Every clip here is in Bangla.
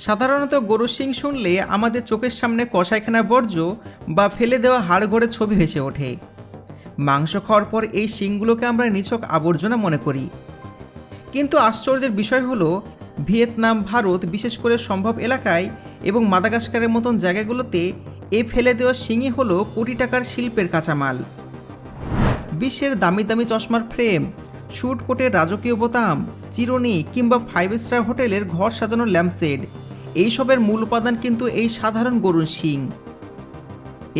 সাধারণত গরুর শিং শুনলে আমাদের চোখের সামনে কষাইখানার বর্জ্য বা ফেলে দেওয়া হাড়গোড়ের ছবি ভেসে ওঠে। মাংস খাওয়ার পর এই শিংগুলোকে আমরা নিছক আবর্জনা মনে করি, কিন্তু আশ্চর্যের বিষয় হলো ভিয়েতনাম, ভারত, বিশেষ করে সম্ভব এলাকায় এবং মাদাগাস্কারের মতন জায়গাগুলোতে এ ফেলে দেওয়া শিংই হলো কোটি টাকার শিল্পের কাঁচামাল। বিশ্বের দামি দামি চশমার ফ্রেম, শ্যুট কোটের রাজকীয় বোতাম, চিরুনি কিংবা 5 স্টার হোটেলের ঘর সাজানোর ল্যাম্পশেড, এইসবের মূল উপাদান কিন্তু এই সাধারণ গরুর শিং।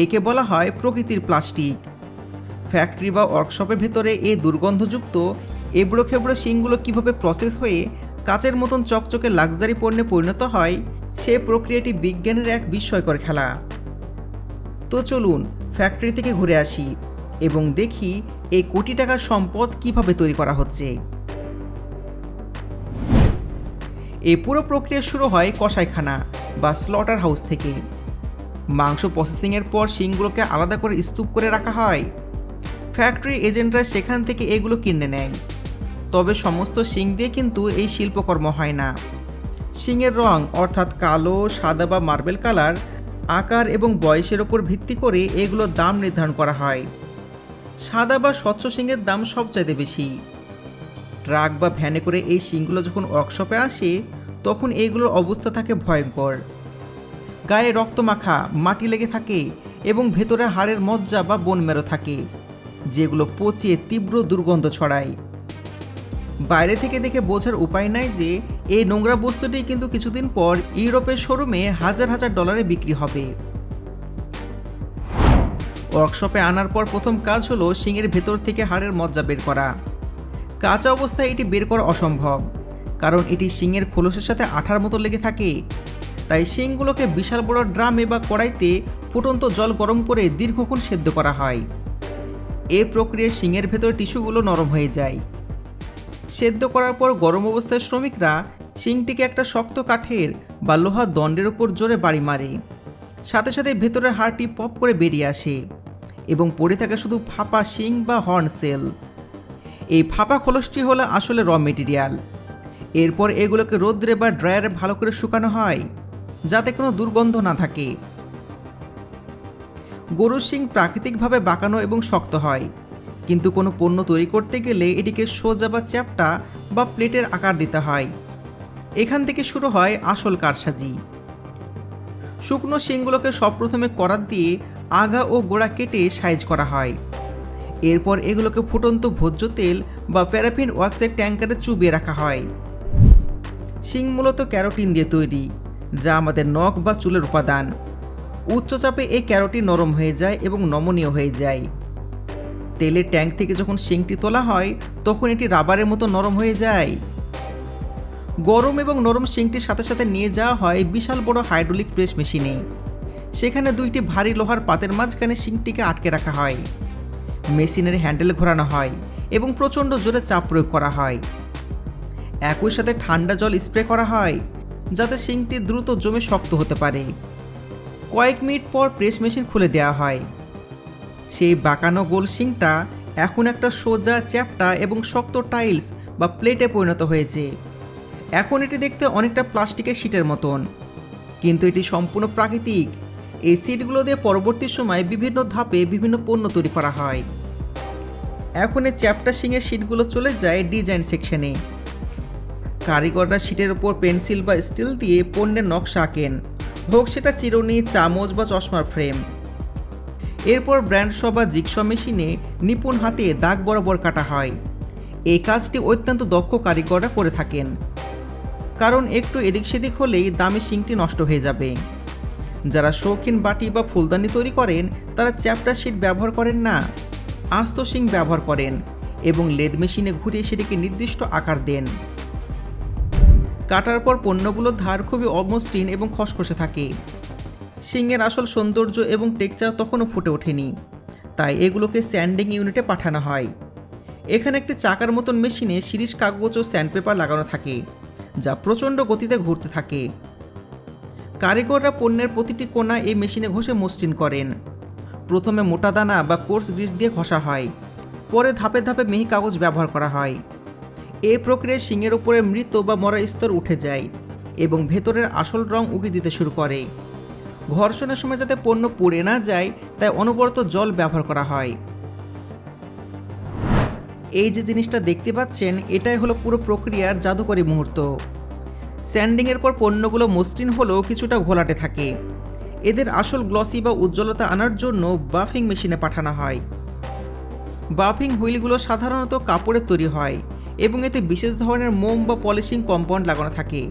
একে বলা হয় প্রকৃতির প্লাস্টিক। ফ্যাক্টরি বা ওয়ার্কশপের ভেতরে এই দুর্গন্ধযুক্ত এবড়ো খেবড়ো শিংগুলো কীভাবে প্রসেস হয়ে কাচের মতন চকচকে লাক্সারি পণ্যে পরিণত হয়, সে প্রক্রিয়াটি বিজ্ঞানের এক বিস্ময়কর খেলা। তো চলুন ফ্যাক্টরি থেকে ঘুরে আসি এবং দেখি এই কোটি টাকার সম্পদ কিভাবে তৈরি করা হচ্ছে। এই পুরো প্রক্রিয়া শুরু হয় কসাইখানা বা স্লটার হাউস থেকে। মাংস প্রসেসিংয়ের পর শিংগুলোকে আলাদা করে স্তূপ করে রাখা হয়। ফ্যাক্টরি এজেন্টরা সেখান থেকে এগুলো কিনে নেয়। তবে সমস্ত শিং দিয়ে কিন্তু এই শিল্পকর্ম হয় না। শিংয়ের রং অর্থাৎ কালো, সাদা বা মার্বেল কালার, আকার এবং বয়সের ওপর ভিত্তি করে এগুলোর দাম নির্ধারণ করা হয়। সাদা বা স্বচ্ছ শিংয়ের দাম সবচাইতে বেশি। ট্রাক বা ভ্যানে করে এই শিংগুলো যখন ওয়ার্কশপে আসে তখন এইগুলোর অবস্থা থাকে ভয়ঙ্কর। গায়ে রক্তমাখা, মাটি লেগে থাকে এবং ভেতরে হাড়ের মজ্জা বা বোন মেরো থাকে, যেগুলো পচিয়ে তীব্র দুর্গন্ধ ছড়ায়। বাইরে থেকে দেখে বোঝার উপায় নাই যে এই নোংরা বস্তুটি কিন্তু কিছুদিন পর ইউরোপের শোরুমে হাজার হাজার ডলারে বিক্রি হবে। ওয়ার্কশপে আনার পর প্রথম কাজ হলো শিংয়ের ভেতর থেকে হাড়ের মজ্জা বের করা। কাঁচা অবস্থায় এটি বের করা অসম্ভব, কারণ এটি শিংয়ের খোলসের সাথে আঠার মতো লেগে থাকে। তাই শিংগুলোকে বিশাল বড় ড্রামে বা কড়াইতে ফুটন্ত জল গরম করে দীর্ঘক্ষণ সেদ্ধ করা হয়। এই প্রক্রিয়ায় শিংয়ের ভেতর টিস্যুগুলো নরম হয়ে যায়। সেদ্ধ করার পর গরম অবস্থায় শ্রমিকরা শিংটিকে একটা শক্ত কাঠের বা লোহার দণ্ডের উপর জোরে বাড়ি মারে। সাথে সাথে ভেতরের হাড়টি পপ করে বেরিয়ে আসে এবং পড়ে থাকে শুধু ফাঁপা শিং বা হর্ন সেল। এই ফাঁপা খোলসটি হলো আসলে র মেটেরিয়াল। এরপর এগুলোকে রোদ্রে বা ড্রায়ারে ভালো করে শুকানো হয়, যাতে কোনো দুর্গন্ধ না থাকে। গরুর শিং প্রাকৃতিকভাবে বাঁকানো এবং শক্ত হয়, কিন্তু কোনো পণ্য তৈরি করতে গেলে এটিকে সোজা বা চ্যাপ্টা বা প্লেটের আকার দিতে হয়। এখান থেকে শুরু হয় আসল কারসাজি। শুকনো শিংগুলোকে সব প্রথমে করাত দিয়ে আগা ও গোড়া কেটে সাইজ করা হয়। এরপর এগুলোকে ফুটন্ত ভোজ্য তেল বা প্যারাফিন ওয়াক্সের ট্যাঙ্কারে চুবিয়ে রাখা হয়। শিং মূলত ক্যারোটিন দিয়ে তৈরি, যা আমাদের নখ বা চুলের উপাদান। উচ্চচাপে এই ক্যারোটিন নরম হয়ে যায় এবং নমনীয় হয়ে যায়। তেলের ট্যাঙ্ক থেকে যখন শিংটি তোলা হয় তখন এটি রাবারের মতো নরম হয়ে যায়। গরম এবং নরম শিংটির সাথে সাথে নিয়ে যাওয়া হয় বিশাল বড় হাইড্রোলিক প্রেস মেশিনে। সেখানে দুইটি ভারী লোহার পাতের মাঝখানে শিংটিকে আটকে রাখা হয়। মেশিনের হ্যান্ডেল ঘোরানো হয় এবং প্রচণ্ড জোরে চাপ প্রয়োগ করা হয়। একই সাথে ঠান্ডা জল স্প্রে করা হয়, যাতে শিংটি দ্রুত জমে শক্ত হতে পারে। কয়েক মিনিট পর প্রেস মেশিন খুলে দেওয়া হয়। সেই বাঁকানো গোল শিংটা এখন একটা সোজা, চ্যাপ্টা এবং শক্ত টাইলস বা প্লেটে পরিণত হয়েছে। এখন এটি দেখতে অনেকটা প্লাস্টিকের শিটের মতন, কিন্তু এটি সম্পূর্ণ প্রাকৃতিক। এই শিটগুলো দিয়ে পরবর্তী সময়ে বিভিন্ন ধাপে বিভিন্ন পণ্য তৈরি করা হয়। এখন এই চ্যাপ্টা শিংয়ের শিটগুলো চলে যায় ডিজাইন সেকশনে। কারিগররা শিটের ওপর পেন্সিল বা স্টিল দিয়ে পণ্যের নকশা আঁকেন, হোক সেটা চিরুনি, চামচ বা চশমার ফ্রেম। এরপর ব্র্যান্ড বা জিগস মেশিনে নিপুণ হাতে দাগ বরাবর কাটা হয়। এই কাজটি অত্যন্ত দক্ষ কারিগররা করে থাকেন, কারণ একটু এদিক সেদিক হলেই দামি শিংটি নষ্ট হয়ে যাবে। যারা শৌখিন বাটি বা ফুলদানি তৈরি করেন তারা চ্যাপ্টা শিট ব্যবহার করেন না, আস্ত শিং ব্যবহার করেন এবং লেদ মেশিনে ঘুরিয়ে সেটিকে নির্দিষ্ট আকার দেন। কাটার পর পণ্যগুলোর ধার খুবই অমসৃণ এবং খসখসে থাকে। শিংয়ের আসল সৌন্দর্য এবং টেক্সচার তখনও ফুটে ওঠেনি, তাই এগুলোকে স্যান্ডিং ইউনিটে পাঠানো হয়। এখানে একটি চাকার মতন মেশিনে শিরিষ কাগজ ও স্যান্ডপেপার লাগানো থাকে, যা প্রচণ্ড গতিতে ঘুরতে থাকে। কারিগররা পণ্যের প্রতিটি কোণা এই মেশিনে ঘষে মসৃণ করেন। প্রথমে মোটা দানা বা কোর্স গ্রিস দিয়ে ঘষা হয়, পরে ধাপে ধাপে মিহি কাগজ ব্যবহার করা হয়। এই প্রক্রিয়ায় শিংয়ের উপরে মৃত বা মরা স্তর উঠে যায় এবং ভেতরের আসল রং উকি দিতে শুরু করে। ঘর্ষণের সময় যাতে পণ্য পুড়ে না যায় তাই অনবরত জল ব্যবহার করা হয়। এই যে জিনিসটা দেখতে পাচ্ছেন এটাই হলো পুরো প্রক্রিয়ার জাদুকরী মুহূর্ত। স্যান্ডিংয়ের পর পণ্যগুলো মসৃণ হলেও কিছুটা ঘোলাটে থাকে। এদের আসল গ্লসি বা উজ্জ্বলতা আনার জন্য বাফিং মেশিনে পাঠানো হয়। বাফিং হুইলগুলো সাধারণত কাপড়ের তৈরি হয় এবং এতে বিশেষ ধরনের মোম বা পলিশিং কম্পাউন্ড লাগানো থাকে।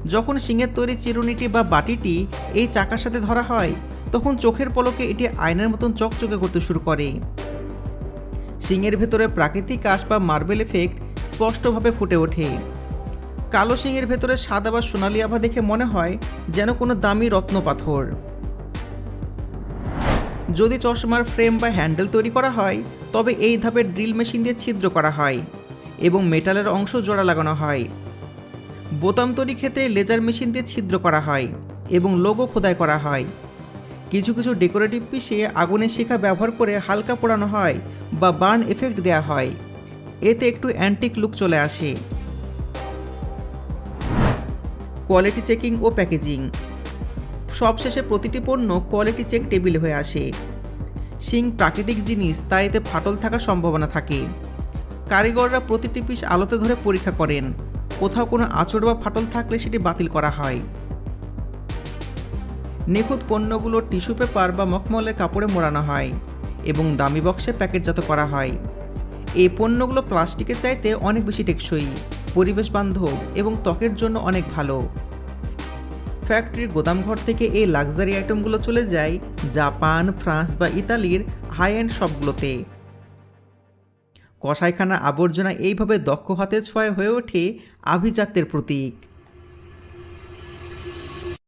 যখন শিঙের তৈরি চিরুনিটি বা বাটিটি এই চাকার সাথে ধরা হয় তখন চোখের পলকে এটি আয়নার মতন চকচকে করতে শুরু করে। শিঙের ভেতরে প্রাকৃতিক কাঁচ বা মার্বেল এফেক্ট স্পষ্টভাবে ফুটে ওঠে। কালো শিঙের ভেতরে সাদা বা সোনালি আভা দেখে মনে হয় যেন কোনো দামি রত্ন পাথর। যদি চশমার ফ্রেম বা হ্যান্ডেল তৈরি করা হয় তবে এই ধাপে ড্রিল মেশিন দিয়ে ছিদ্র করা হয় এবং মেটালের অংশ জোড়া লাগানো হয়। বোতাম তৈরির ক্ষেত্রে লেজার মেশিন দিয়ে ছিদ্র করা হয় এবং লোগো খোদাই করা হয়। কিছু কিছু ডেকোরেটিভ পিসে আগুনের শিখা ব্যবহার করে হালকা পোড়ানো হয় বা বার্ন এফেক্ট দেওয়া হয়। এতে একটু অ্যান্টিক লুক চলে আসে। কোয়ালিটি চেকিং ও প্যাকেজিং সবশেষে প্রতিটি পণ্য কোয়ালিটি চেক টেবিলে হয়ে আসে। শিং প্রাকৃতিক জিনিস তাই এতে ফাটল থাকার সম্ভাবনা থাকে। কারিগররা প্রতিটি পিস আলোতে ধরে পরীক্ষা করেন। কোথাও কোনো আঁচড় বা ফাটল থাকলে সেটি বাতিল করা হয়। নিখুঁত পণ্যগুলো টিস্যু পেপার বা মখমলের কাপড়ে মোড়ানো হয় এবং দামি বক্সে প্যাকেটজাত করা হয়। এই পণ্যগুলো প্লাস্টিকের চাইতে অনেক বেশি টেকসই, পরিবেশ বান্ধব এবং ত্বকের জন্য অনেক ভালো। ফ্যাক্টরির গোদামঘর থেকে এই লাক্সারি আইটেমগুলো চলে যায় জাপান, ফ্রান্স বা ইতালির হাই এন্ড শপগুলোতে। কসাইখানার আবর্জনা এইভাবে দক্ষ হাতের ছোঁয়ায় হয়ে ওঠে আভিজাত্যের প্রতীক।